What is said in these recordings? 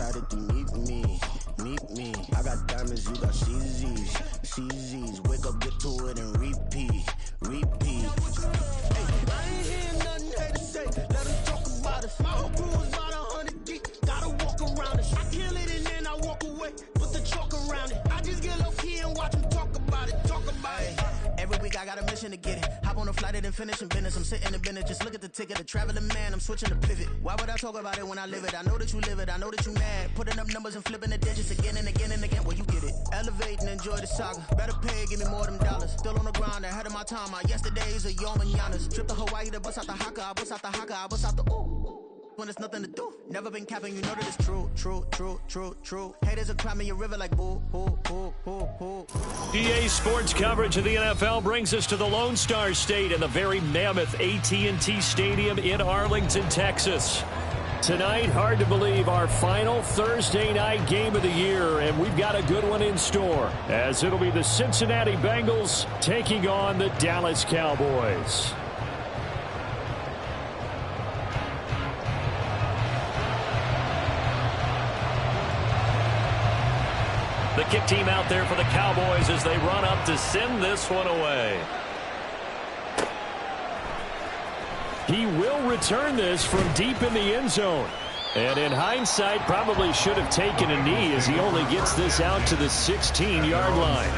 excited to meet me. I got diamonds, you got CZs. Wake up, get to it, and repeat. Hey, I ain't hearing nothing they to say. Let them talk about us. My whole crew is about 100 deep. Gotta walk around it. I kill it and then I walk away. Put the chalk around it. I just get low key and watch them talk about it. Every week I got a mission to get it. Hop on a flight and then finish in business. I'm sitting in business, just look at the ticket. A traveling man, I'm switching to pivot. Why would I talk about it when I live it? I know that you live it, I know that you mad. Putting up numbers and flipping the digits again and again and again. Well, you get it. Elevate and enjoy the saga. Better pay, give me more them dollars. Still on the grind, ahead of my time. My yesterdays are your mananas. Trip to Hawaii to bust out the haka. I bust out the haka. I bust out the ooh. When there's nothing to do. Never been capping, you know that it's true. Haters are climbing a river like boo. EA Sports coverage of the NFL brings us to the Lone Star State and the very mammoth AT&T Stadium in Arlington, Texas. Tonight, hard to believe, our final Thursday night game of the year, and we've got a good one in store, as it'll be the Cincinnati Bengals taking on the Dallas Cowboys. The kick team out there for the Cowboys as they run up to send this one away. He will return this from deep in the end zone. And in hindsight, probably should have taken a knee as he only gets this out to the 16-yard line.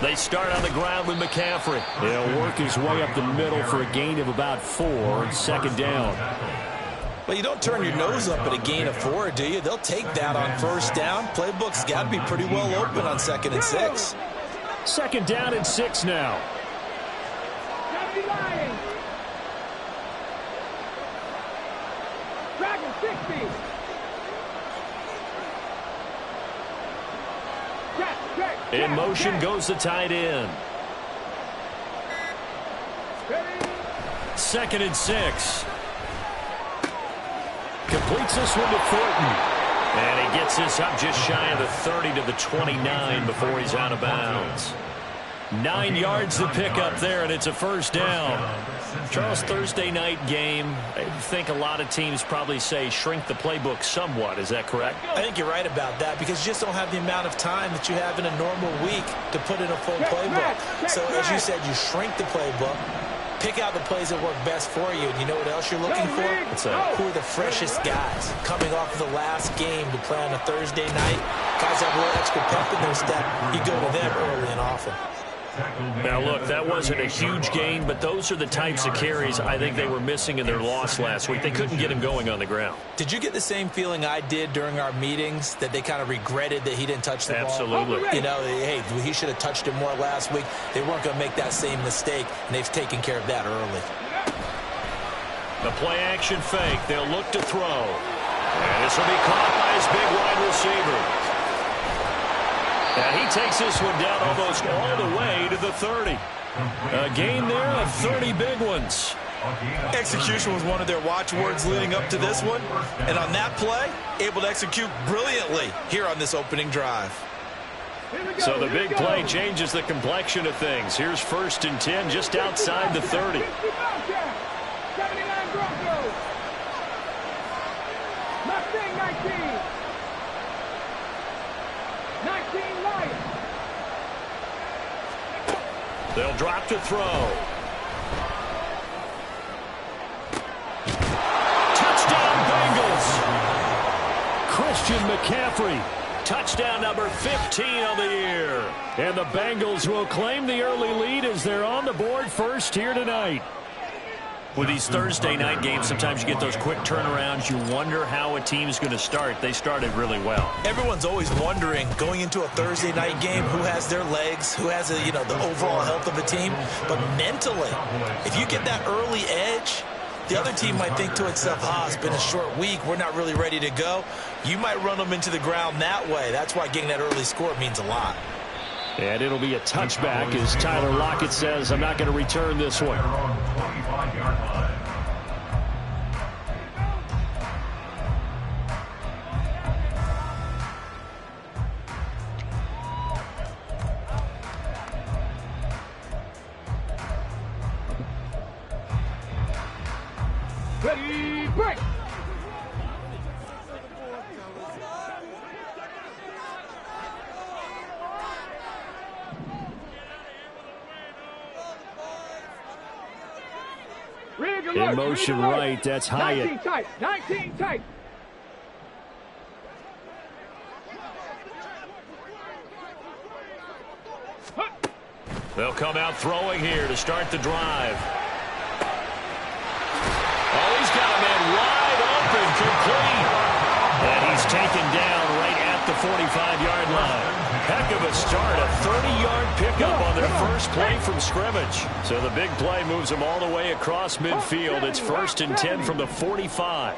They start on the ground with McCaffrey. He'll work his way up the middle for a gain of about 4 on second down. Well, you don't turn your nose up at a gain of 4, do you? They'll take that on first down. Playbook's got to be pretty well open on 2nd and 6. Second down and 6 now. Dragon 60. In motion goes the tight end. 2nd and 6. Completes this one to Thornton. And he gets this up just shy of the 30 to the 29 before he's out of bounds. 9 yards to pick up there, and it's a first down. Charles, Thursday night game, I think a lot of teams probably say shrink the playbook somewhat. Is that correct? I think you're right about that because you just don't have the amount of time that you have in a normal week to put in a full playbook. So, as you said, you shrink the playbook, pick out the plays that work best for you, and you know what else you're looking for? Who are the freshest guys coming off of the last game to play on a Thursday night? Guys have a little extra pep in their step. You go to them early and often. Now, look, that wasn't a huge gain, but those are the types of carries I think they were missing in their loss last week. They couldn't get him going on the ground. Did you get the same feeling I did during our meetings, that they kind of regretted that he didn't touch the ball? Absolutely. You know, hey, he should have touched it more last week. They weren't going to make that same mistake, and they've taken care of that early. The play-action fake. They'll look to throw. And this will be caught by his big wide receiver. And he takes this one down almost all the way to the 30. A gain there of 30 big ones. Execution was one of their watchwords leading up to this one. And on that play, able to execute brilliantly here on this opening drive. So the big play changes the complexion of things. Here's 1st and 10 just outside the 30. 79 Broncos. Mustang 19. 19 Lions. They'll drop to throw. Touchdown Bengals. Christian McCaffrey. Touchdown number 15 on the year. And the Bengals will claim the early lead as they're on the board first here tonight. With these Thursday night games, sometimes you get those quick turnarounds. You wonder how a team's going to start. They started really well. Everyone's always wondering, going into a Thursday night game, who has their legs, who has the overall health of a team. But mentally, if you get that early edge, the other team might think to itself, it's been a short week. We're not really ready to go. You might run them into the ground that way. That's why getting that early score means a lot. And it'll be a touchback as Tyler Lockett says, I'm not going to return this one. Ready, break. In motion right, that's Hyatt. 19 tight, 19 tight. They'll come out throwing here to start the drive. Oh, he's got a man wide open, complete. And he's taken down right at the 45-yard line. Heck of a start, a 30-yard pickup on their first play from scrimmage. So the big play moves them all the way across midfield. It's 1st and 10 from the 45.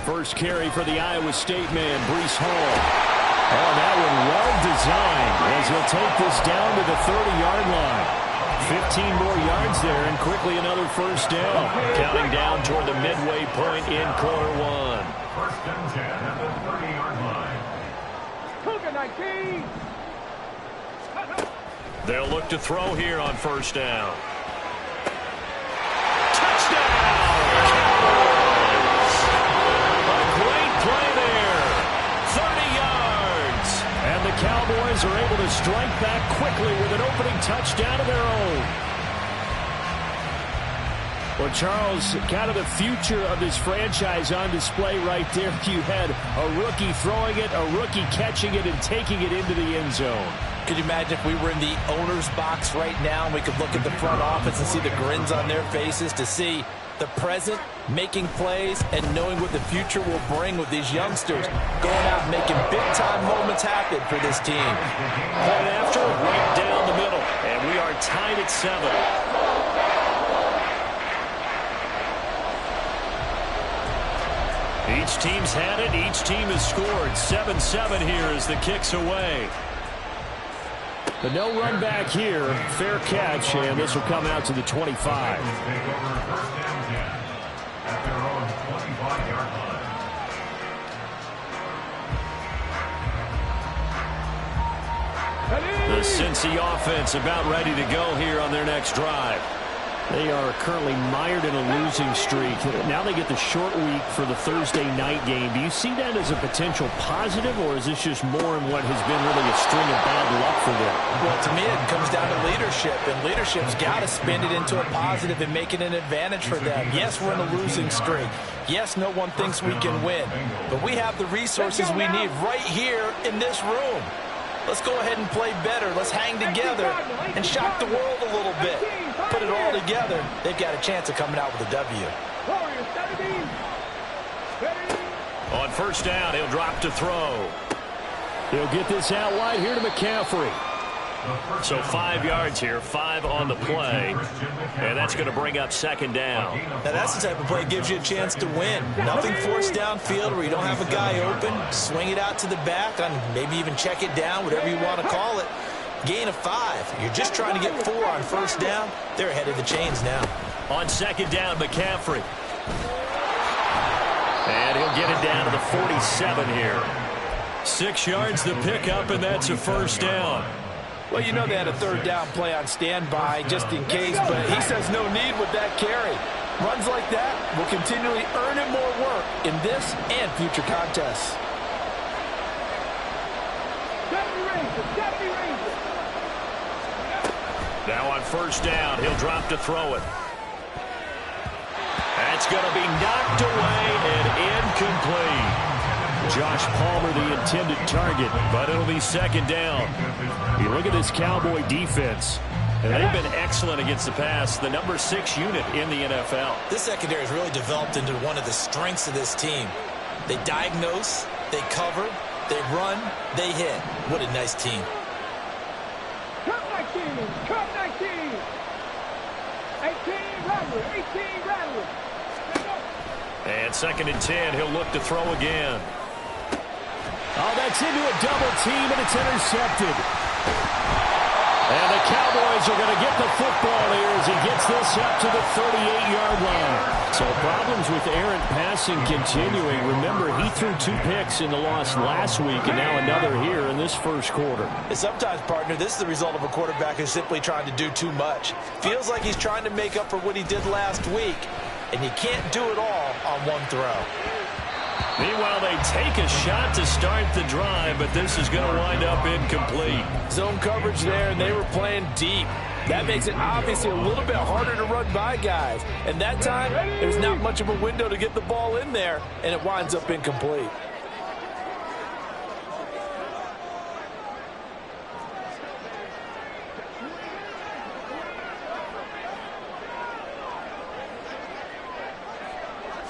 First carry for the Iowa State man, Breece Hall. Oh, that one well designed as he'll take this down to the 30-yard line. 15 more yards there and quickly another first down. Counting down toward the midway point in quarter one. 1st and 10 at the 30-yard line. Cougar 19. They'll look to throw here on first down. Touchdown! Cowboys! A great play there. 30 yards. And the Cowboys are able to strike back quickly with an opening touchdown of their own. Well, Charles, kind of the future of this franchise on display right there. You had a rookie throwing it, a rookie catching it, and taking it into the end zone. Could you imagine if we were in the owner's box right now and we could look at the front office and see the grins on their faces, to see the present making plays and knowing what the future will bring with these youngsters going out and making big-time moments happen for this team. Point after, right down the middle, and we are tied at 7. Each team's had it. Each team has scored. 7-7 here as the kick's away. But no run back here. Fair catch, and this will come out to the 25. The Cincy offense about ready to go here on their next drive. They are currently mired in a losing streak. Now they get the short week for the Thursday night game. Do you see that as a potential positive, or is this just more in what has been really a string of bad luck for them? Well, to me, it comes down to leadership, and leadership's got to spin it into a positive and make it an advantage for them. Yes, we're in a losing streak. Yes, no one thinks we can win, but we have the resources we need right here in this room. Let's go ahead and play better. Let's hang together and shock the world a little bit. Put it all together. They've got a chance of coming out with a W. On first down, he'll drop to throw. He'll get this out wide here to McCaffrey. So 5 yards here, 5 on the play. And that's going to bring up second down. Now that's the type of play that gives you a chance to win. Nothing forced downfield where you don't have a guy open. Swing it out to the back, and maybe even check it down, whatever you want to call it. Gain of 5. You're just trying to get 4 on first down. They're ahead of the chains now. On second down, McCaffrey. And he'll get it down to the 47 here. 6 yards to pick up, and that's a first down. Well, you know they had a third down play on standby just in case, but he says no need with that carry. Runs like that will continually earn him more work in this and future contests. Now on first down, he'll drop to throw it. That's going to be knocked away and incomplete. Josh Palmer, the intended target, but it'll be second down. You look at this Cowboy defense, and they've been excellent against the pass, the number 6 unit in the NFL. This secondary has really developed into one of the strengths of this team. They diagnose, they cover, they run, they hit. What a nice team. Cut 19, cut 19. 18, Rattler, 18, Rattler. And second and 10, he'll look to throw again. Oh, that's into a double team, and it's intercepted. And the Cowboys are going to get the football here as he gets this up to the 38-yard line. So problems with errant passing continuing. Remember, he threw 2 picks in the loss last week, and now another here in this first quarter. And sometimes, partner, this is the result of a quarterback who's simply trying to do too much. Feels like he's trying to make up for what he did last week, and you can't do it all on one throw. Meanwhile, they take a shot to start the drive, but this is going to wind up incomplete. Zone coverage there, and they were playing deep. That makes it obviously a little bit harder to run by guys. And that time, there's not much of a window to get the ball in there, and it winds up incomplete.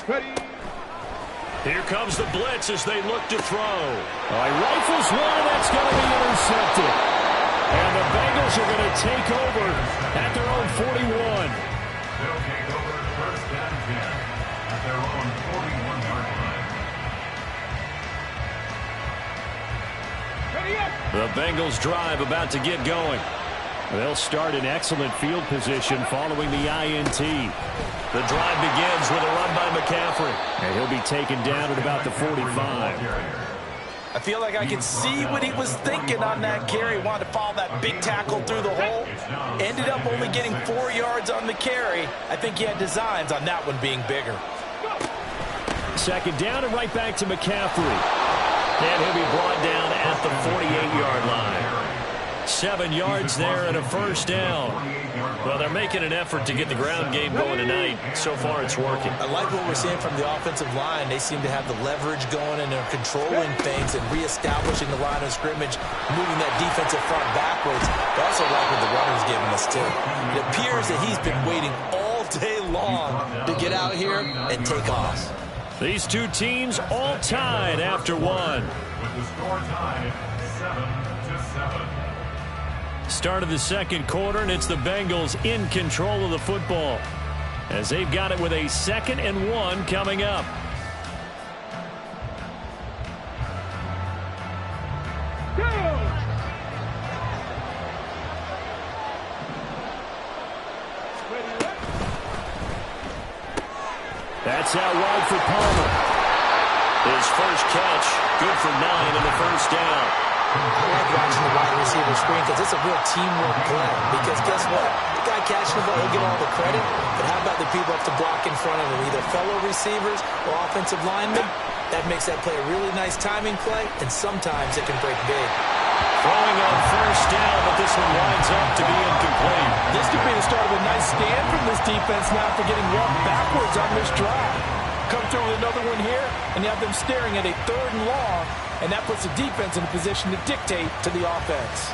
Ready. Here comes the blitz as they look to throw. Rifles one, that's going to be intercepted. And the Bengals are going to take over at their own 41. They'll take over first and 10 at their own 41-yard line. Ready up. The Bengals drive about to get going. They'll start in excellent field position following the INT. The drive begins with a run by McCaffrey. And he'll be taken down at about the 45. I feel like I can see what he was thinking on that carry. Wanted to follow that big tackle through the hole. Ended up only getting 4 yards on the carry. I think he had designs on that one being bigger. Second down and right back to McCaffrey. And he'll be brought down at the 48-yard line. 7 yards there and a first down. Well, they're making an effort to get the ground game going tonight. So far, it's working. I like what we're seeing from the offensive line. They seem to have the leverage going, and they're controlling things and reestablishing the line of scrimmage, moving that defensive front backwards. I also like what the runner's giving us, too. It appears that he's been waiting all day long to get out here and take off. These two teams all tied after one. With the score tied 7-7. Start of the second quarter, and it's the Bengals in control of the football as they've got it with a 2nd and 1 coming up. That's out wide for Palmer. His first catch, good for 9 and the first down. I like watching the wide receiver screen because it's a real teamwork play. Because guess what? The guy catching the ball will get all the credit, but how about the people up to block in front of him, either fellow receivers or offensive linemen? That makes that play a really nice timing play, and sometimes it can break big. Throwing on first down, but this one winds up to be incomplete. This could be the start of a nice stand from this defense now for getting walked backwards on this drive. Come through with another one here, and you have them staring at a 3rd and long, and that puts the defense in a position to dictate to the offense.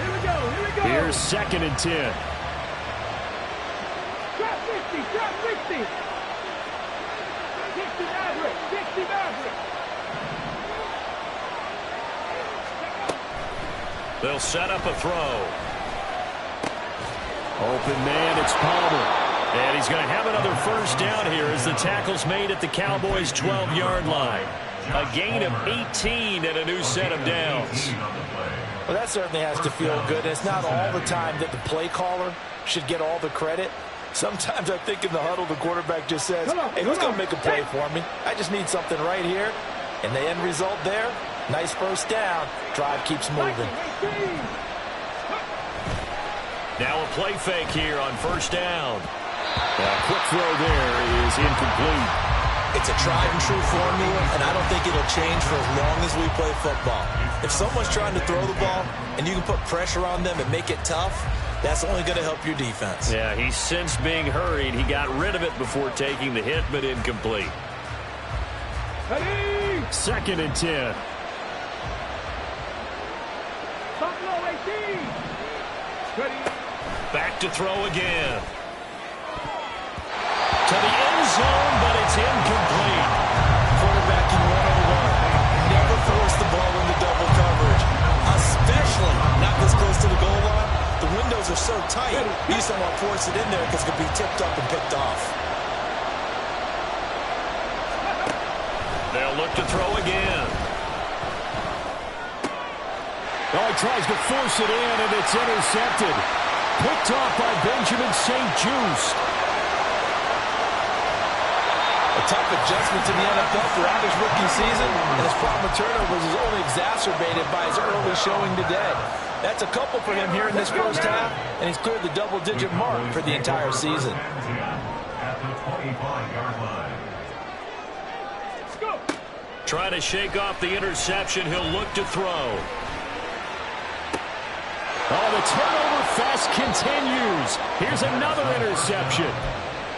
Here we go. Here we go. Here's 2nd and 10. Drop 60. Drop 60. 60 Maverick. 60 Maverick. They'll set up a throw. Open man, it's Palmer. And he's going to have another first down here as the tackle's made at the Cowboys' 12-yard line. A gain of 18 and a new set of downs. Well, that certainly has to feel good. And it's not all the time that the play caller should get all the credit. Sometimes I think in the huddle, the quarterback just says, hey, who's going to make a play for me? I just need something right here. And the end result there, nice first down. Drive keeps moving. Now a play fake here on first down. A quick throw there is incomplete. It's a tried-and-true formula, and I don't think it'll change for as long as we play football. If someone's trying to throw the ball and you can put pressure on them and make it tough, that's only going to help your defense. Yeah, he's since being hurried. He got rid of it before taking the hit, but incomplete. Ready. 2nd and 10. Buffalo 18. Ready. Back to throw again. To the end zone, but it's incomplete. Quarterbacking 101. Never force the ball into double coverage, especially not this close to the goal line. The windows are so tight, you just don't want to force it in there because it could be tipped up and picked off. They'll They'll look to throw again. Oh, he tries to force it in, and it's intercepted. Picked off by Benjamin St-Juste. A tough adjustment to the NFL throughout his rookie season, and his problem with turnovers is only exacerbated by his early showing today. That's a couple for him here in this first half, and he's cleared the double-digit mark for the entire season. At the 25-yard line. Let's go. Trying to shake off the interception. He'll look to throw. Oh, the turnover fest continues. Here's another interception.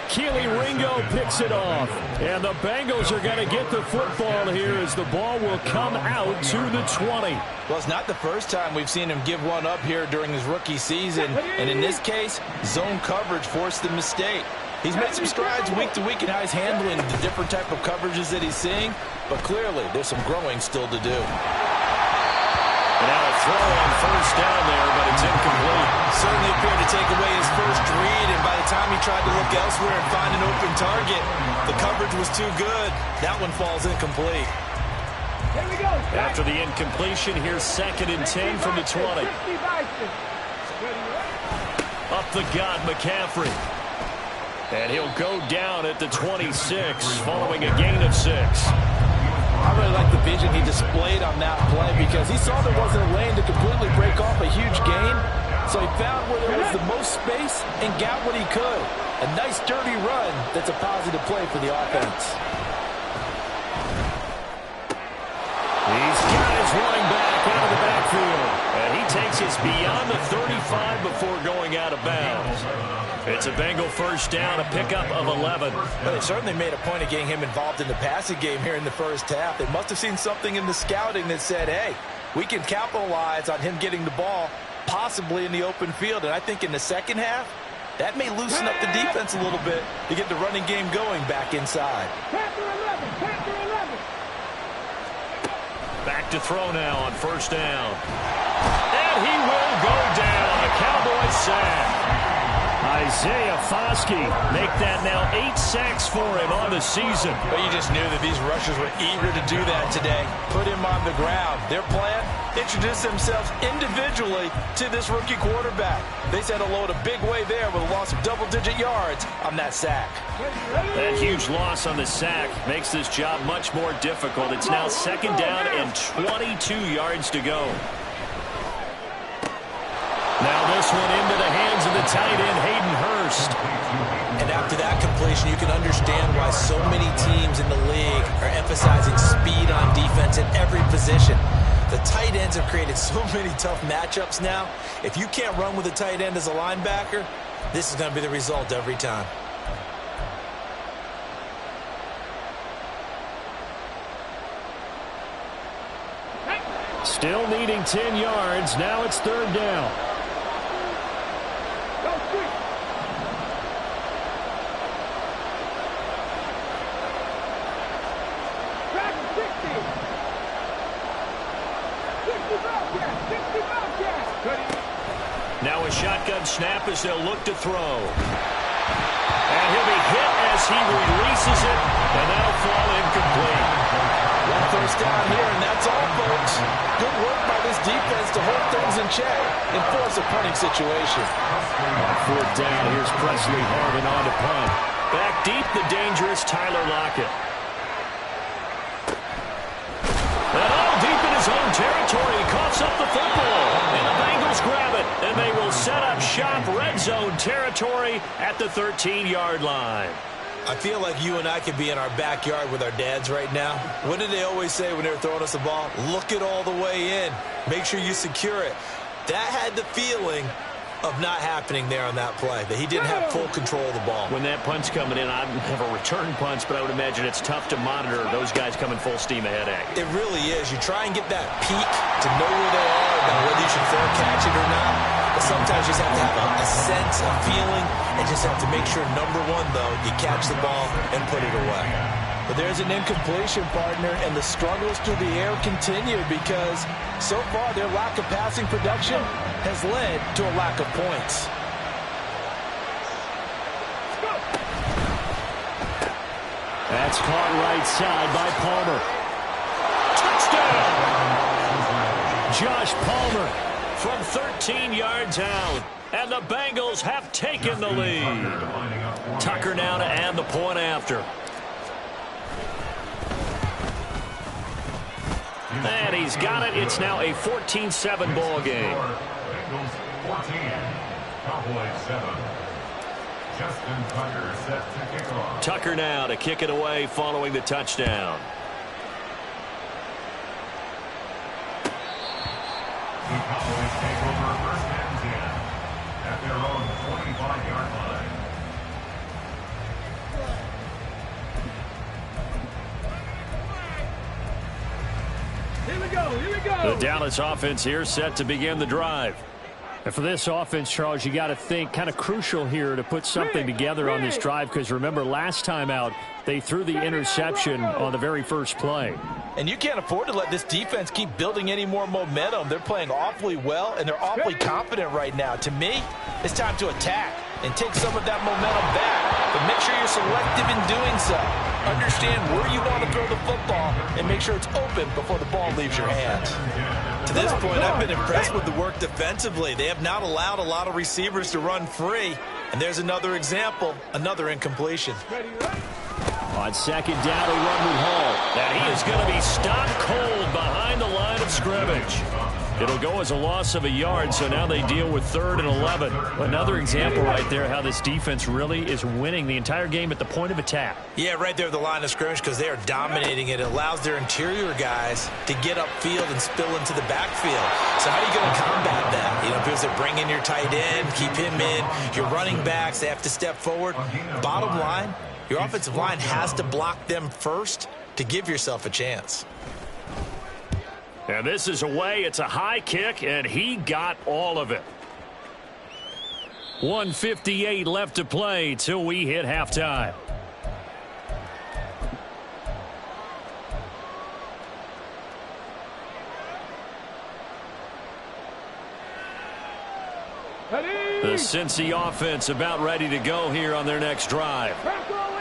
Keely Ringo picks it off. And the Bengals are going to get the football here as the ball will come out to the 20. Well, it's not the first time we've seen him give one up here during his rookie season. And in this case, zone coverage forced the mistake. He's made some strides week to week in how he's handling the different type of coverages that he's seeing. But clearly, there's some growing still to do. And now a throw on first down there, but it's incomplete. Certainly appeared to take away his first read, and by the time he tried to look elsewhere and find an open target, the coverage was too good. That one falls incomplete. Here we go. After the incompletion, here's 2nd and 10 from the 20. Up the gut, McCaffrey. And he'll go down at the 26, following a gain of 6. I really like the vision he displayed on that play because he saw there wasn't a lane to completely break off a huge gain. So he found where there was the most space and got what he could. A nice, dirty run that's a positive play for the offense. He's got his running back out of the backfield. And he takes us beyond the 35 before going out of bounds. It's a Bengal first down, a pickup of 11. Well, they certainly made a point of getting him involved in the passing game here in the first half. They must have seen something in the scouting that said, hey, we can capitalize on him getting the ball, possibly in the open field. And I think in the second half, that may loosen up the defense a little bit to get the running game going back inside. Panther 11, Panther 11. Back to throw now on first down. And he will go down. A Cowboy sack. Isaiah Foskey make that now 8 sacks for him on the season. But you just knew that these rushers were eager to do that today. Put him on the ground. Their plan, introduce themselves individually to this rookie quarterback. They said hello in a big way there with a loss of double-digit yards on that sack. That huge loss on the sack makes this job much more difficult. It's now 2nd down and 22 yards to go. Now this one into the hands of the tight end, Hayden Hurst. And after that completion, you can understand why so many teams in the league are emphasizing speed on defense at every position. The tight ends have created so many tough matchups now. If you can't run with a tight end as a linebacker, this is going to be the result every time. Still needing 10 yards. Now it's 3rd down. Go quick. Track 60. 60 Bobcats, 60 Bobcats. Ready? Now a shotgun snap as they'll look to throw. And he'll be hit as he releases it, and that'll fall incomplete. One first down here, and that's all, folks. Good work by this defense to hold things in check and force a punting situation. On 4th down, here's Presley Harvin on to punt. Back deep, the dangerous Tyler Lockett. And all deep in his own territory, coughs up the football. And the Bengals grab it, and they will set up shop red zone territory at the 13-yard line. I feel like you and I could be in our backyard with our dads right now. What did they always say when they were throwing us the ball? Look it all the way in. Make sure you secure it. That had the feeling of not happening there on that play, that he didn't have full control of the ball. When that punt's coming in, I don't have a return punch, but I would imagine it's tough to monitor those guys coming full steam ahead at you. It really is. You try and get that peek to know where they are, about whether you should fair catch it or not. But sometimes you just have to have a sense, a feeling, and just have to make sure, number one, though, you catch the ball and put it away. But there's an incompletion, partner, and the struggles through the air continue because so far their lack of passing production has led to a lack of points. That's caught right side by Palmer. Josh Palmer from 13 yards out. And the Bengals have taken the lead. Tucker now to add the point after. And he's got it. It's now a 14-7 ball game. Bengals 14, Cowboys 7. Justin Tucker set to kick off. Tucker now to kick it away following the touchdown. The Cowboys take over first and 10 at their own 25-yard line. Here we go, here we go. The Dallas offense here set to begin the drive. And for this offense, Charles, you got to think kind of crucial here to put something together on this drive, because remember last time out they threw the interception on the very first play. And you can't afford to let this defense keep building any more momentum. They're playing awfully well, and they're awfully confident right now. To me, it's time to attack and take some of that momentum back. But make sure you're selective in doing so. Understand where you want to throw the football and make sure it's open before the ball leaves your hands. To this point, I've been impressed with the work defensively. They have not allowed a lot of receivers to run free. And there's another example, another incompletion. On second down, a run with Hall. And he is going to be stopped cold behind the line of scrimmage. It'll go as a loss of a yard, so now they deal with 3rd and 11. Another example right there how this defense really is winning the entire game at the point of attack. Yeah, right there at the line of scrimmage, because they are dominating it. It allows their interior guys to get upfield and spill into the backfield. So how are you going to combat that? You know, because they bring in your tight end, keep him in. Your running backs, they have to step forward. Bottom line, your offensive line has to block them first to give yourself a chance. And this is away. It's a high kick, and he got all of it. 1:58 left to play till we hit halftime. The Cincy offense about ready to go here on their next drive.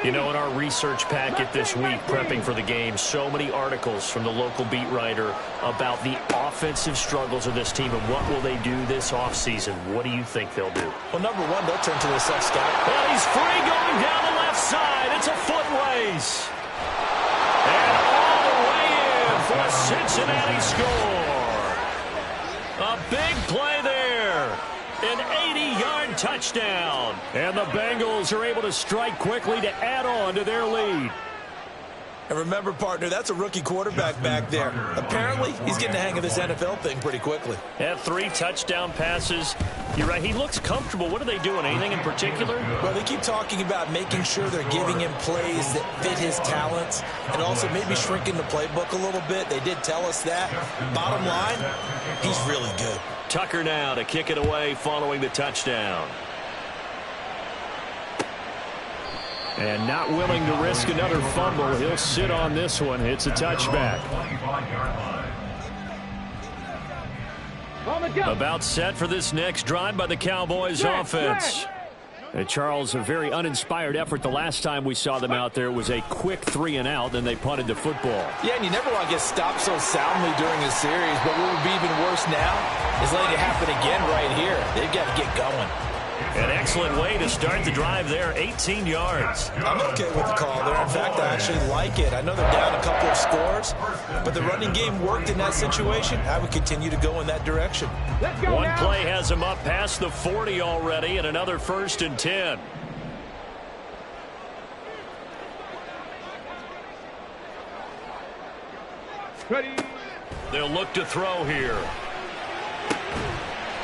You know, in our research packet this week, prepping for the game, so many articles from the local beat writer about the offensive struggles of this team and what will they do this offseason. What do you think they'll do? Well, number one, they'll turn to their self-scout. And he's free going down the left side. It's a foot race. And all the way in for a Cincinnati score. A big play there. An 80-yard touchdown. And the Bengals are able to strike quickly to add on to their lead. And remember, partner, that's a rookie quarterback back there. Apparently, he's getting the hang of this NFL thing pretty quickly. Had 3 touchdown passes. You're right, he looks comfortable. What are they doing? Anything in particular? Well, they keep talking about making sure they're giving him plays that fit his talents and also maybe shrinking the playbook a little bit. They did tell us that. Bottom line, he's really good. Tucker now to kick it away following the touchdown. And not willing to risk another fumble. He'll sit on this one. It's a touchback. About set for this next drive by the Cowboys offense. And Charles, a very uninspired effort the last time we saw them out there. It was a quick 3 and out, then they punted the football. Yeah, and you never want to get stopped so soundly during a series, but what would be even worse now is letting it happen again right here. They've got to get going. An excellent way to start the drive there, 18 yards. I'm okay with the call there. In fact, I actually like it. I know they're down a couple of scores, but the running game worked in that situation. I would continue to go in that direction. One play has them up past the 40 already, and another 1st and 10. Ready. They'll look to throw here.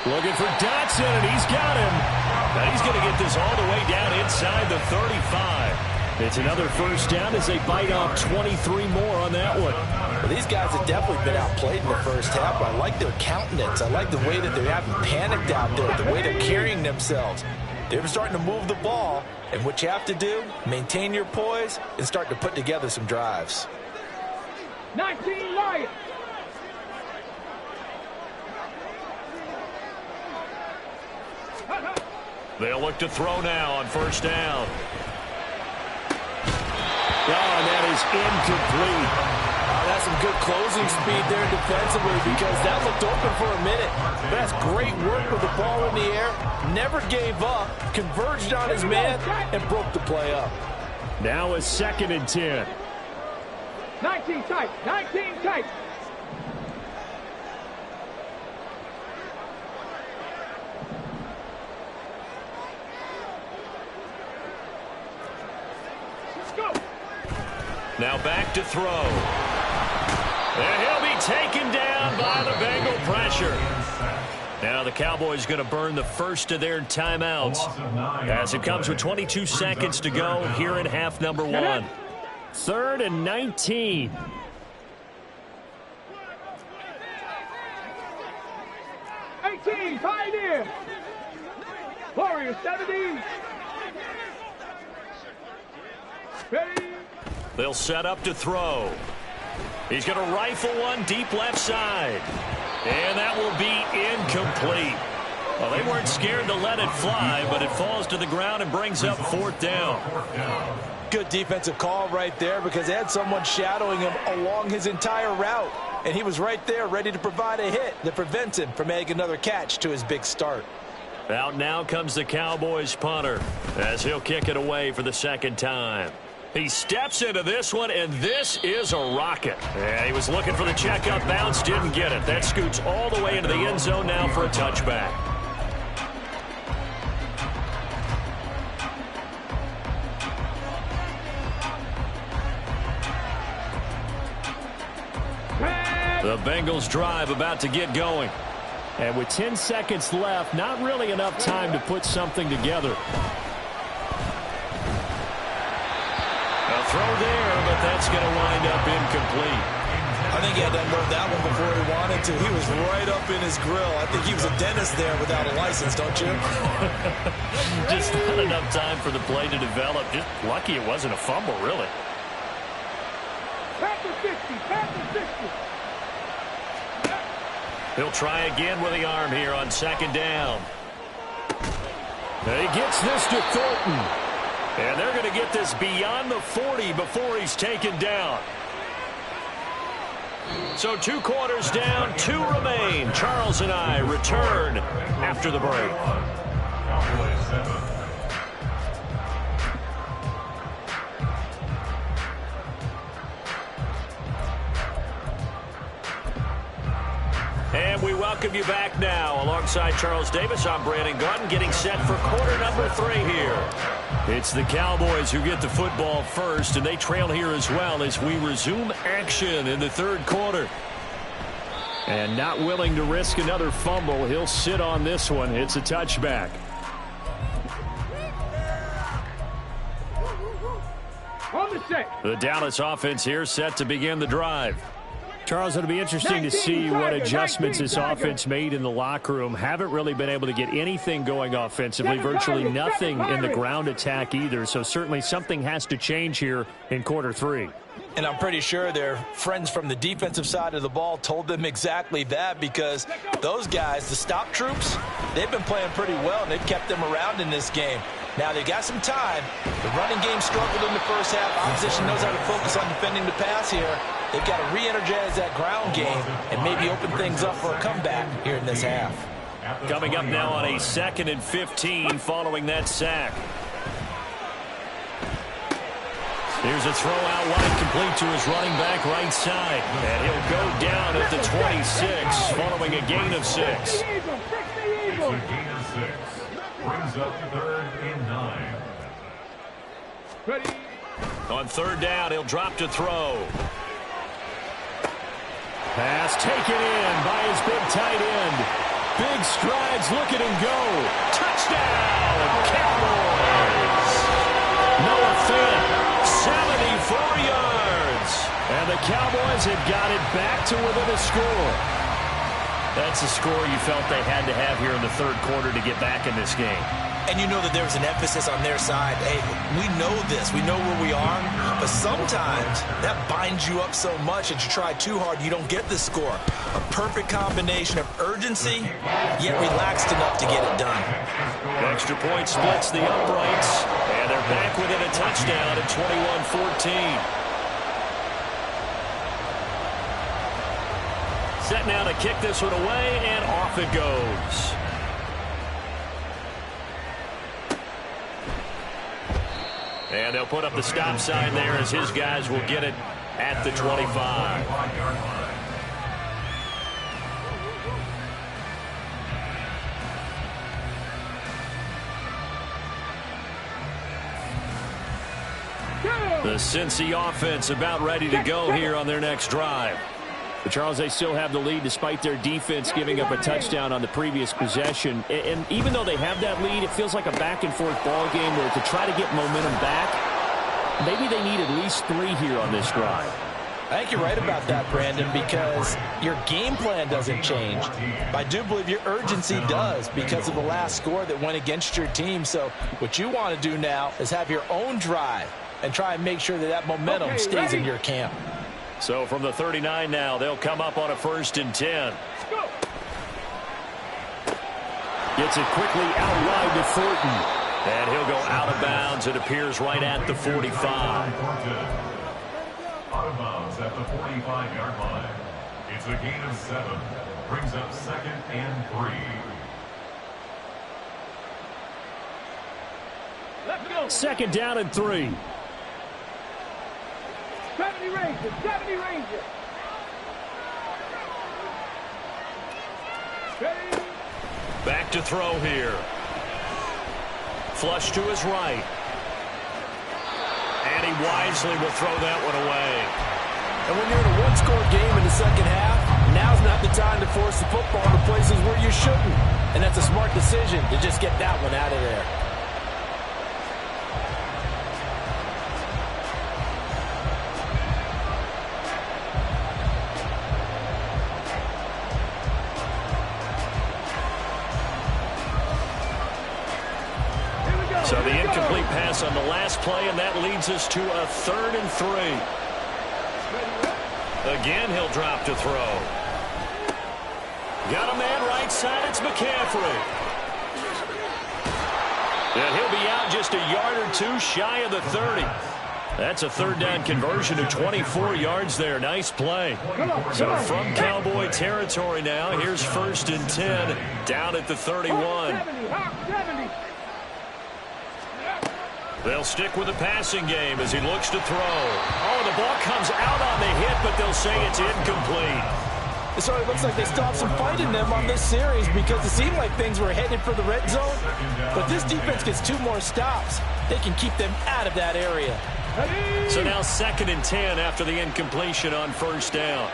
Looking for Dotson, and he's got him. Now he's going to get this all the way down inside the 35. It's another 1st down as they bite off 23 more on that one. Well, these guys have definitely been outplayed in the first half. I like their countenance. I like the way that they haven't panicked out there, the way they're carrying themselves. They're starting to move the ball, and what you have to do, maintain your poise and start to put together some drives. 19 Lions. They'll look to throw now on 1st down. Oh, and that is incomplete. that's some good closing speed there defensively because that looked open for a minute. That's great work with the ball in the air. Never gave up, converged on his man, and broke the play up. Now a 2nd and 10. 19 tight. 19 tight. Let's go. Now back to throw. And he'll be taken down by the Bengal pressure. Now the Cowboys going to burn the first of their timeouts as it comes with 22 seconds to go here in half number 1. 3rd and 19. Tight end. Warriors 70. Ready. They'll set up to throw. He's going to rifle one deep left side. And that will be incomplete. Well, they weren't scared to let it fly, but it falls to the ground and brings up 4th down. Good defensive call right there because they had someone shadowing him along his entire route. And he was right there ready to provide a hit that prevents him from making another catch to his big start. Out now comes the Cowboys punter as he'll kick it away for the 2nd time. He steps into this one, and this is a rocket. Yeah, he was looking for the checkup bounce, didn't get it. That scoots all the way into the end zone now for a touchback. The Bengals drive about to get going. And with 10 seconds left, not really enough time to put something together. A throw there, but that's going to wind up incomplete. I think he had to unload that one before he wanted to. He was right up in his grill. I think he was a dentist there without a license, don't you? Just not enough time for the play to develop. Just lucky it wasn't a fumble, really. Panther 50. Panther 50. He'll try again with the arm here on 2nd down. He gets this to Thornton. And they're going to get this beyond the 40 before he's taken down. So 2 quarters down, 2 remain. Charles and I return after the break. And we welcome you back now. Alongside Charles Davis, I'm Brandon Gaudin, getting set for quarter number 3 here. It's the Cowboys who get the football first, and they trail here as well as we resume action in the 3rd quarter. And not willing to risk another fumble, he'll sit on this one. It's a touchback. On the set. The Dallas offense here set to begin the drive. Charles, it'll be interesting to see what adjustments this offense made in the locker room. Haven't really been able to get anything going offensively, virtually nothing in the ground attack either. So certainly something has to change here in quarter 3. And I'm pretty sure their friends from the defensive side of the ball told them exactly that because those guys, the stop troops, they've been playing pretty well, and they've kept them around in this game. Now, they got some time. The running game struggled in the first half. Opposition knows how to focus on defending the pass here. They've got to re-energize that ground game and maybe open things up for a comeback here in this half. Coming up now on a 2nd and 15 following that sack. Here's a throw out wide, complete to his running back right side. And he'll go down at the 26 following a gain of 6. It's a gain of 6. Brings up 3rd and 9. Ready. On 3rd down, he'll drop to throw. Pass taken in by his big tight end. Big strides, look at him go. Touchdown, Cowboys! Noah Fant, 74 yards. And the Cowboys have got it back to within a score. That's a score you felt they had to have here in the 3rd quarter to get back in this game. And you know that there was an emphasis on their side. Hey, we know this. We know where we are. But sometimes that binds you up so much that you try too hard, you don't get the score. A perfect combination of urgency, yet relaxed enough to get it done. Extra point splits the uprights, and they're back within a touchdown at 21-14. Set now to kick this one away, and off it goes. And they'll put up the stop sign there as his guys will get it at the 25. The Cincy offense about ready to go here on their next drive. But Charles, they still have the lead despite their defense giving up a touchdown on the previous possession. And even though they have that lead, it feels like a back-and-forth ball game where to try to get momentum back, maybe they need at least 3 here on this drive. I think you're right about that, Brandon, because your game plan doesn't change. I do believe your urgency does because of the last score that went against your team. So what you want to do now is have your own drive and try and make sure that that momentum stays in your camp. So from the 39 now, they'll come up on a 1st and 10. Gets it quickly out wide to Thornton. And he'll go out of bounds. It appears right at the 45. Out of bounds at the 45-yard line. It's a gain of 7. Brings up 2nd and 3. Let's go. 2nd down and 3. 70 Rangers, 70 Rangers. Ready? Back to throw here. Flush to his right. And he wisely will throw that one away. And when you're in a one-score game in the second half, now's not the time to force the football to places where you shouldn't. And that's a smart decision to just get that one out of there. So the incomplete pass on the last play, and that leads us to a 3rd and 3. Again, he'll drop to throw. Got a man right side. It's McCaffrey. And he'll be out just a yard or 2 shy of the 30. That's a 3rd down conversion to 24 yards there. Nice play. So from Cowboy territory now, here's 1st and 10 down at the 31. 70. They'll stick with the passing game as he looks to throw. Oh, the ball comes out on the hit, but they'll say it's incomplete. So it looks like they stopped some fight in them on this series because it seemed like things were headed for the red zone. But this defense gets 2 more stops. They can keep them out of that area. So now 2nd and 10 after the incompletion on 1st down.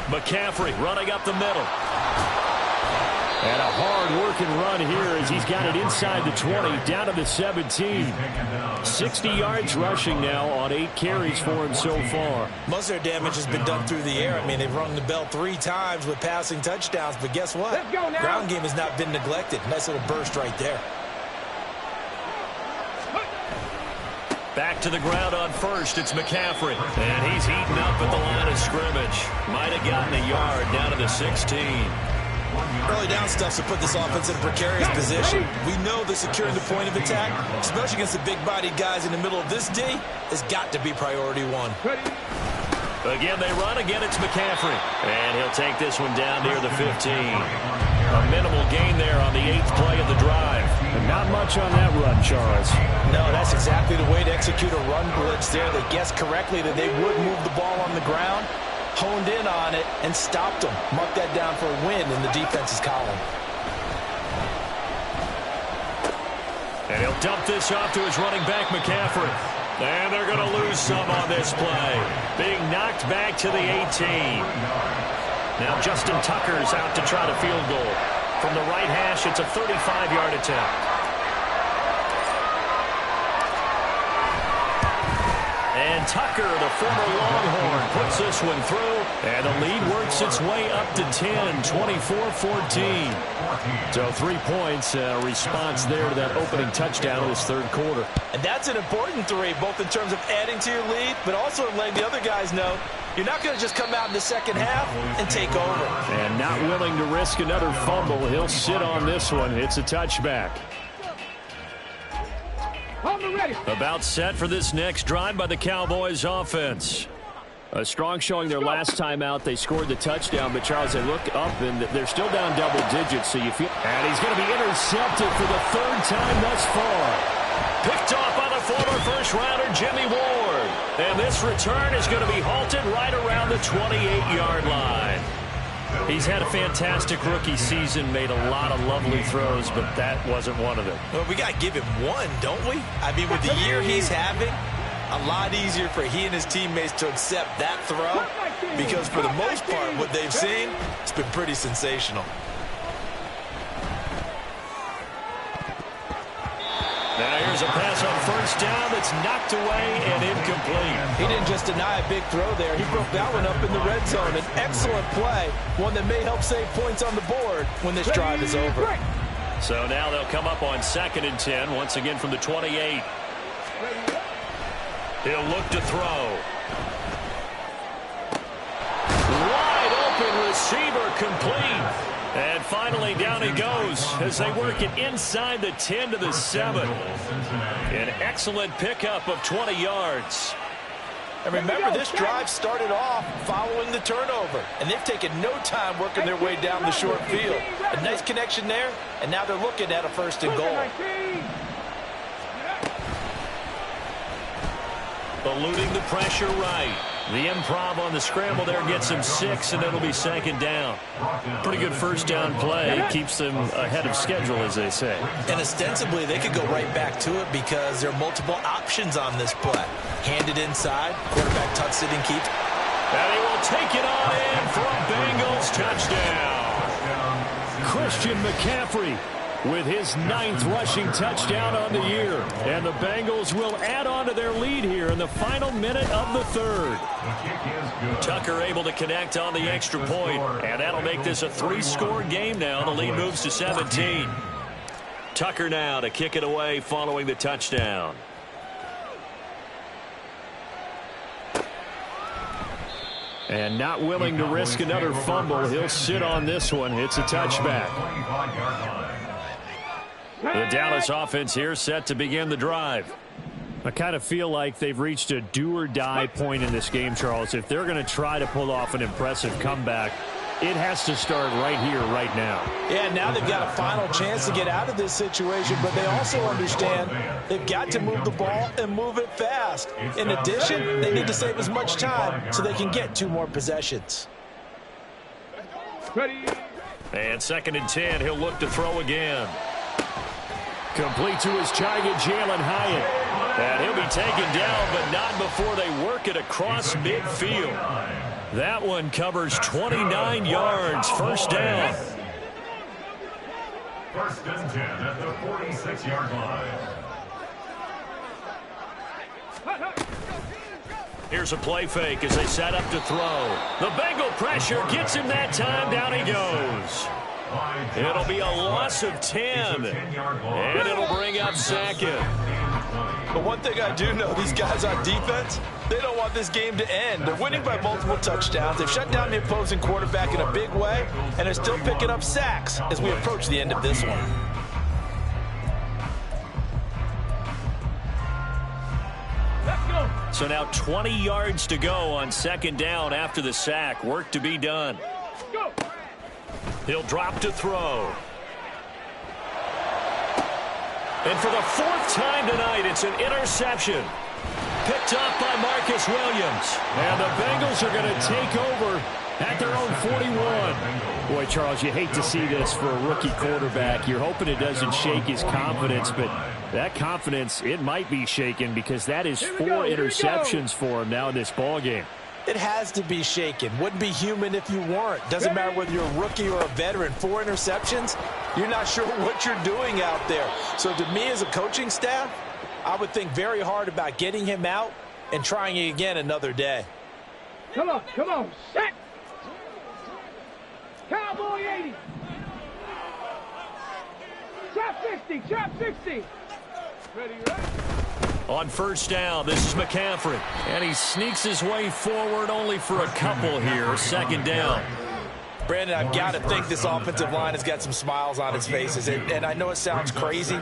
McCaffrey running up the middle. And a hard-working run here as he's got it inside the 20, down to the 17. 60 yards rushing now on 8 carries for him so far. Most of their damage has been done through the air. I mean, they've rung the bell 3 times with passing touchdowns, but guess what? Let's go now. Ground game has not been neglected. Nice little burst right there. Back to the ground on 1st. It's McCaffrey. And he's heating up at the line of scrimmage. Might have gotten a yard down to the 16. Early down stuff to put this offense in a precarious position. We know that securing the point of attack, especially against the big-bodied guys in the middle of this D, has got to be priority 1. Again, they run. Again, it's McCaffrey. And he'll take this one down near the 15. A minimal gain there on the 8th play of the drive. And not much on that run, Charles. No, that's exactly the way to execute a run blitz there. They guessed correctly that they would move the ball on the ground, honed in on it, and stopped them. Mark that down for a win in the defense's column. And he'll dump this off to his running back, McCaffrey. And they're going to lose some on this play. Being knocked back to the 18. Now Justin Tucker's out to try to field goal. From the right hash, it's a 35-yard attempt. And Tucker, the former Longhorn, puts this one through. And the lead works its way up to 10, 24-14. So 3 points, response there to that opening touchdown in this 3rd quarter. And that's an important 3, both in terms of adding to your lead, but also letting the other guys know you're not going to just come out in the second half and take over. And not willing to risk another fumble. He'll sit on this one. It's a touchback. About set for this next drive by the Cowboys offense. A strong showing their last time out. They scored the touchdown, but Charles, they look up and they're still down double digits, so you feel... And he's going to be intercepted for the third time thus far. Picked off by the former first-rounder Jimmy Ward. And this return is going to be halted right around the 28-yard line. He's had a fantastic rookie season, made a lot of lovely throws, but that wasn't one of them. Well, we got to give him one, don't we? I mean, with the year he's having, a lot easier for he and his teammates to accept that throw because for the most part, what they've seen, it's been pretty sensational. Now here's a pass on first down that's knocked away and incomplete. He didn't just deny a big throw there. He broke that one up in the red zone. An excellent play, one that may help save points on the board when this drive is over. So now they'll come up on 2nd and 10, once again from the 28. He'll look to throw. Wide open receiver complete. And finally down he goes as they work it inside the 10 to the 7. An excellent pickup of 20 yards. And remember, this drive started off following the turnover. And they've taken no time working their way down the short field. A nice connection there, and now they're looking at a 1st and goal. Eluding the pressure right. The improv on the scramble there gets him 6, and it'll be 2nd down. Pretty good first down play. Keeps them ahead of schedule, as they say. And ostensibly, they could go right back to it because there are multiple options on this play. Hand it inside. Quarterback tucks it and keeps. And he will take it on in for a Bengals touchdown. Christian McCaffrey with his 9th rushing touchdown on the year. And the Bengals will add on to their lead here in the final minute of the 3rd. Tucker able to connect on the extra point, and that'll make this a 3-score game now. The lead moves to 17. Tucker now to kick it away following the touchdown. And not willing to risk another fumble. He'll sit on this one. It's a touchback. The Dallas offense here set to begin the drive. I kind of feel like they've reached a do-or-die point in this game, Charles. If they're going to try to pull off an impressive comeback, it has to start right here, right now. Yeah, now they've got a final chance to get out of this situation, but they also understand they've got to move the ball and move it fast. In addition, they need to save as much time so they can get 2 more possessions. And 2nd and 10, he'll look to throw again. Complete to his target, Jalen Hyatt. And he'll be taken down, but not before they work it across midfield. That one covers 29 yards. First down. 1st and 10 at the 46-yard line. Here's a play fake as they set up to throw. The Bengal pressure gets him that time. Down he goes. It'll be a loss of 10, and it'll bring up 2nd. But one thing I do know, these guys on defense, they don't want this game to end. They're winning by multiple touchdowns. They've shut down the opposing quarterback in a big way, and they're still picking up sacks as we approach the end of this one. So now 20 yards to go on 2nd down after the sack. Work to be done. He'll drop to throw. And for the 4th time tonight, it's an interception. Picked up by Marcus Williams. And the Bengals are going to take over at their own 41. Boy, Charles, you hate to see this for a rookie quarterback. You're hoping it doesn't shake his confidence, but that confidence, it might be shaken because that is 4 interceptions for him now in this ballgame. It has to be shaken. Wouldn't be human if you weren't. Doesn't matter whether you're a rookie or a veteran. 4 interceptions, you're not sure what you're doing out there. So to me as a coaching staff, I would think very hard about getting him out and trying it again another day. Come on, set. Cowboy 80. Trap 60. Ready? On 1st down, this is McCaffrey. And he sneaks his way forward only for a couple here. 2nd down. Brandon, I've got to think this offensive line has got some smiles on its faces. And I know it sounds crazy,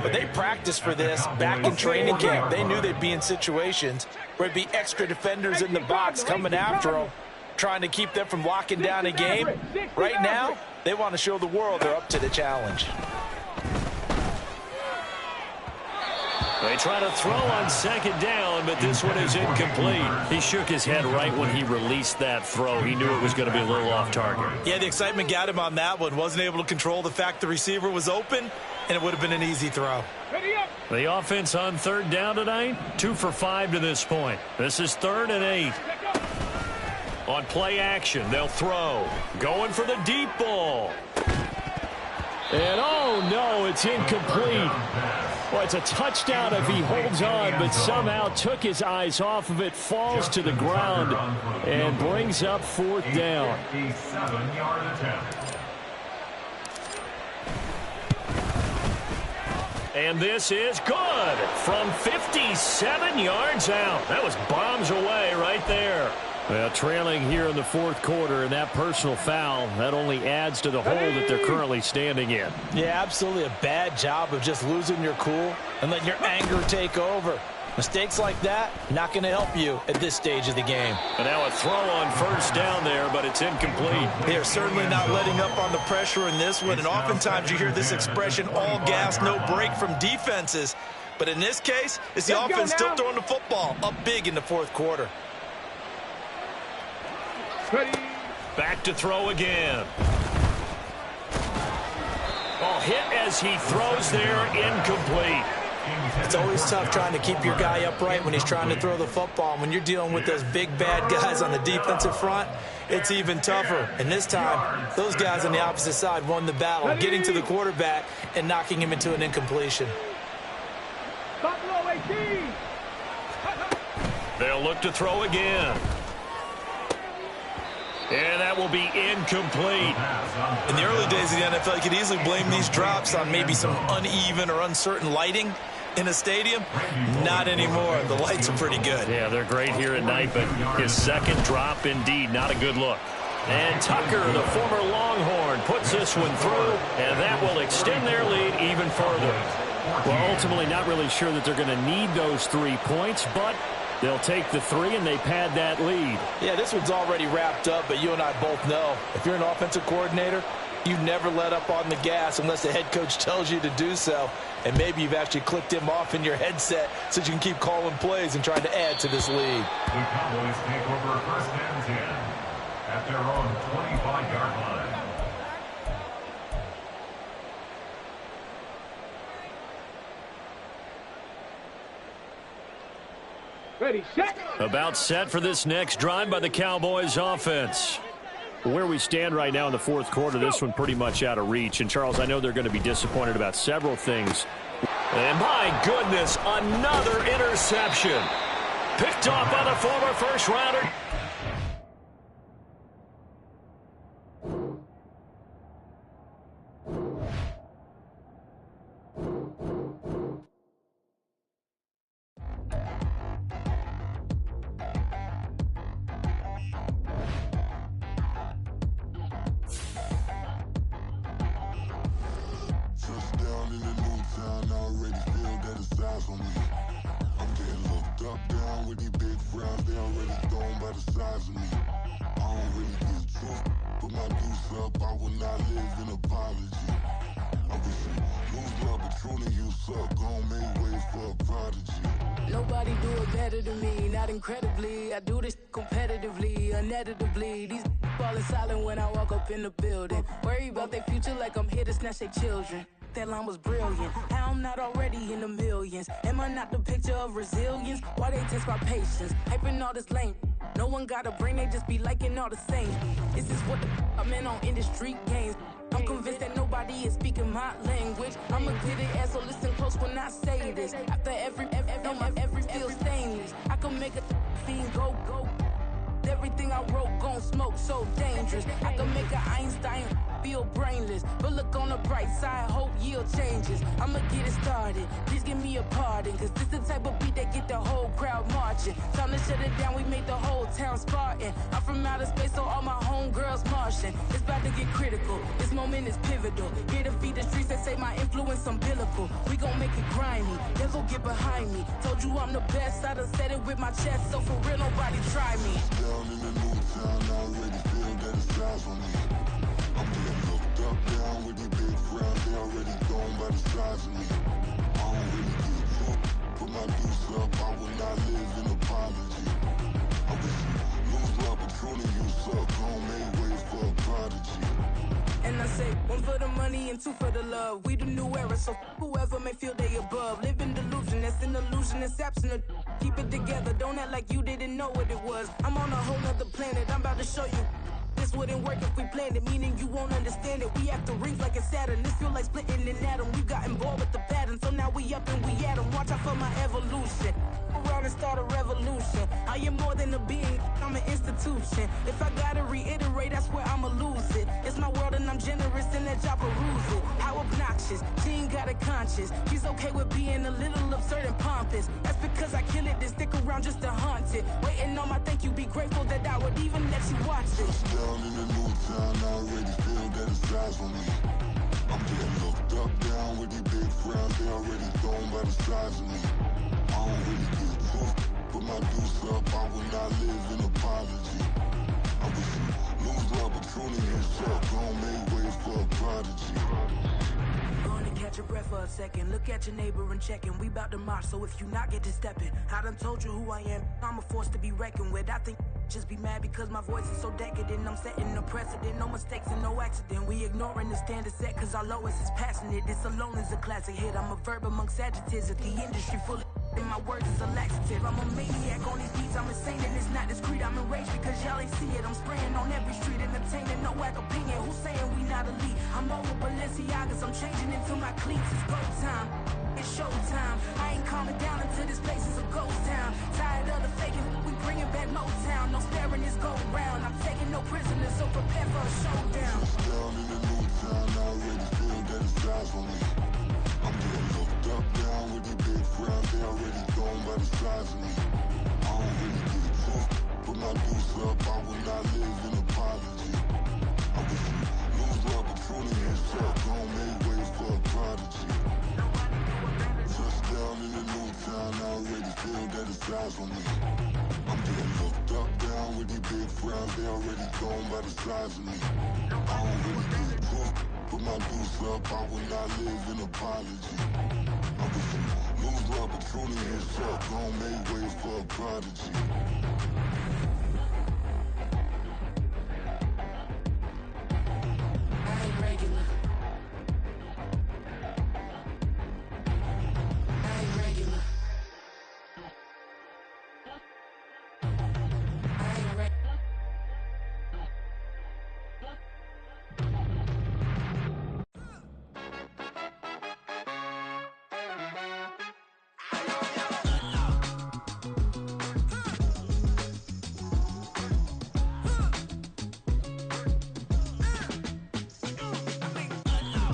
but they practiced for this back in training camp. They knew they'd be in situations where there'd be extra defenders in the box coming after them, trying to keep them from locking down a game. Right now, they want to show the world they're up to the challenge. They try to throw on second down, but this one is incomplete. He shook his head right when he released that throw. He knew it was going to be a little off target. Yeah, the excitement got him on that one. Wasn't able to control the fact the receiver was open, and it would have been an easy throw. The offense on third down tonight, 2 for 5 to this point. This is 3rd and 8. On play action, they'll throw. Going for the deep ball. And oh no, it's incomplete. Well, it's a touchdown if he holds on, but somehow took his eyes off of it, falls to the ground, and brings up 4th down. A 7-yard attempt. And this is good from 57 yards out. That was bombs away right there. Well, trailing here in the 4th quarter, and that personal foul, that only adds to the hole that they're currently standing in. Yeah, absolutely a bad job of just losing your cool and letting your anger take over. Mistakes like that, not going to help you at this stage of the game. And now a throw on 1st down there, but it's incomplete. They are certainly not letting up on the pressure in this one, and oftentimes you hear this expression, all gas, no break from defenses. But in this case, it's the offense still throwing the football up big in the 4th quarter. Back to throw again. Ball hit as he throws there, incomplete. It's always tough trying to keep your guy upright when he's trying to throw the football. And when you're dealing with those big, bad guys on the defensive front, it's even tougher. And this time, those guys on the opposite side won the battle, getting to the quarterback and knocking him into an incompletion. They'll look to throw again. And that will be incomplete. In the early days of the NFL, you could easily blame these drops on maybe some uneven or uncertain lighting in a stadium. Not anymore. The lights are pretty good. Yeah, they're great here at night, but his second drop, indeed, not a good look. And Tucker, the former Longhorn, puts this one through, and that will extend their lead even further. Well, ultimately, not really sure that they're going to need those 3 points, but they'll take the 3 and they pad that lead. Yeah, this one's already wrapped up, but you and I both know if you're an offensive coordinator, you never let up on the gas unless the head coach tells you to do so. And maybe you've actually clicked him off in your headset so you can keep calling plays and trying to add to this lead. The Cowboys take over 1st and 10 at their own 25-yard line. Ready, set. About set for this next drive by the Cowboys offense. Where we stand right now in the 4th quarter, this one pretty much out of reach. And, Charles, I know they're going to be disappointed about several things. And, my goodness, another interception. Picked off by the former first-rounder. Nobody do it better than me, not incredibly. I do this competitively, uneditably. These falling silent when I walk up in the building. Worry about their future like I'm here to snatch their children. That line was brilliant. How I'm not already in the millions. Am I not the picture of resilience? Why they test my patience? Hyping all this lame. No one got a brain, they just be liking all the same. This is what the I'm in on industry games. I'm convinced that nobody is speaking my language. I'm a good ass, so listen close when I say this. After every feel stainless. I can make a fiend go. Everything I wrote gon' smoke, so dangerous. I can make an Einstein feel brainless. But look on the bright side, hope yield changes. I'ma get it started, please give me a pardon. Cause this the type of beat that get the whole crowd marching. Time to shut it down, we made the whole town Spartan. I'm from outer space, so all my homegirls Martian. It's about moment is pivotal. Here to feed the streets, they say my influence umbilical. We gon' make it grimy, never get behind me. Told you I'm the best, I done said it with my chest. So for real, nobody try me. Down in the new town, I already feel that it's eyes on me. I'm getting looked up, down with the big crowd. They already gone by the size of me. I don't really give a fuck. Put my deuce up, I will not live in apology. I wish you lose the opportunity, you suck. Homemade way for a prodigy. And I say, one for the money and two for the love. We the new era, so whoever may feel they above. Live in delusion, that's an illusion, it's absent. Keep it together, don't act like you didn't know what it was. I'm on a whole nother planet, I'm about to show you. This wouldn't work if we planned it, meaning you won't understand it. We after rings like it's Saturn, this feel like splitting an atom. We got involved with the pattern, so now we up and we at 'em. Watch out for my evolution. Around and start a revolution. I am more than a being, I'm an institution. If I gotta reiterate, that's where I'ma lose it. It's my world and I'm generous and let y'all peruse it. How obnoxious, she ain't got a conscience. She's okay with being a little absurd and pompous. That's because I kill it, then stick around just to haunt it. Waiting on my thank you, be grateful that I would even let you watch this. Down in the new town, I already feel that it's eyes on me. I'm getting looked up, down with the big crowd. They already gone by the size of me. I don't really give a fuck. Put my deuce up, I will not live in apology. I wish you lose the opportunity, you suck. Homemade way for a prodigy. Gonna catch your breath for a second. Look at your neighbor and checking. We bout to march, so if you not get to stepping. I done told you who I am. I'm a force to be reckoned with. I think just be mad because my voice is so decadent. I'm setting a precedent. No mistakes and no accident. We ignoring the standard set cause our lowest is passionate. This alone is a classic hit. I'm a verb amongst adjectives. If the industry full of and my words is a laxative. I'm a maniac on these beats, I'm insane and it's not discreet. I'm enraged because y'all ain't see it. I'm spraying on every street, entertaining, no whack opinion. Who's saying we not elite? I'm over Balenciagas, I'm changing into my cleats. It's go time, it's show time. I ain't calming down until this place is a ghost town. Tired of the faking, we bringing back Motown. No staring this go round. I'm taking no prisoners, so prepare for a showdown. Down in the new town, I already feel that it's eyes on me. I'm getting looked up, down with the big crowd. They already gone by the size of me. I don't really give a fuck. Put my deuce up, I will not live in apology. I wish you lose the opportunity, you suck. Homemade way for a prodigy. Touchdown in the new town, I already feel that it's eyes on me. I'm getting looked up, down with the big crowd. They already gone by the size of me. I don't really give a fuck. Put my deuce up, I will not live in apology. I wish you lose the opportunity, you suck. Homemade way for a prodigy. I ain't regular. I ain't regular. I ain't regular.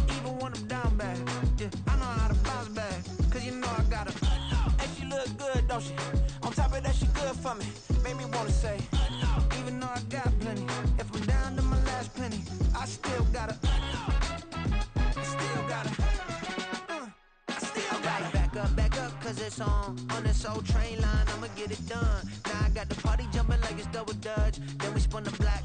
Even when I'm down bad, yeah, I know how to bounce back. Cause you know I got her. And she look good, don't she? On top of that, she good for me. Made me wanna say, even though I got plenty, if I'm down to my last penny, I still gotta. Still gotta. I still gotta. Back up, cause it's on this old train line, I'ma get it done. Now I got the party jumping like it's double dutch. Then we spun the black.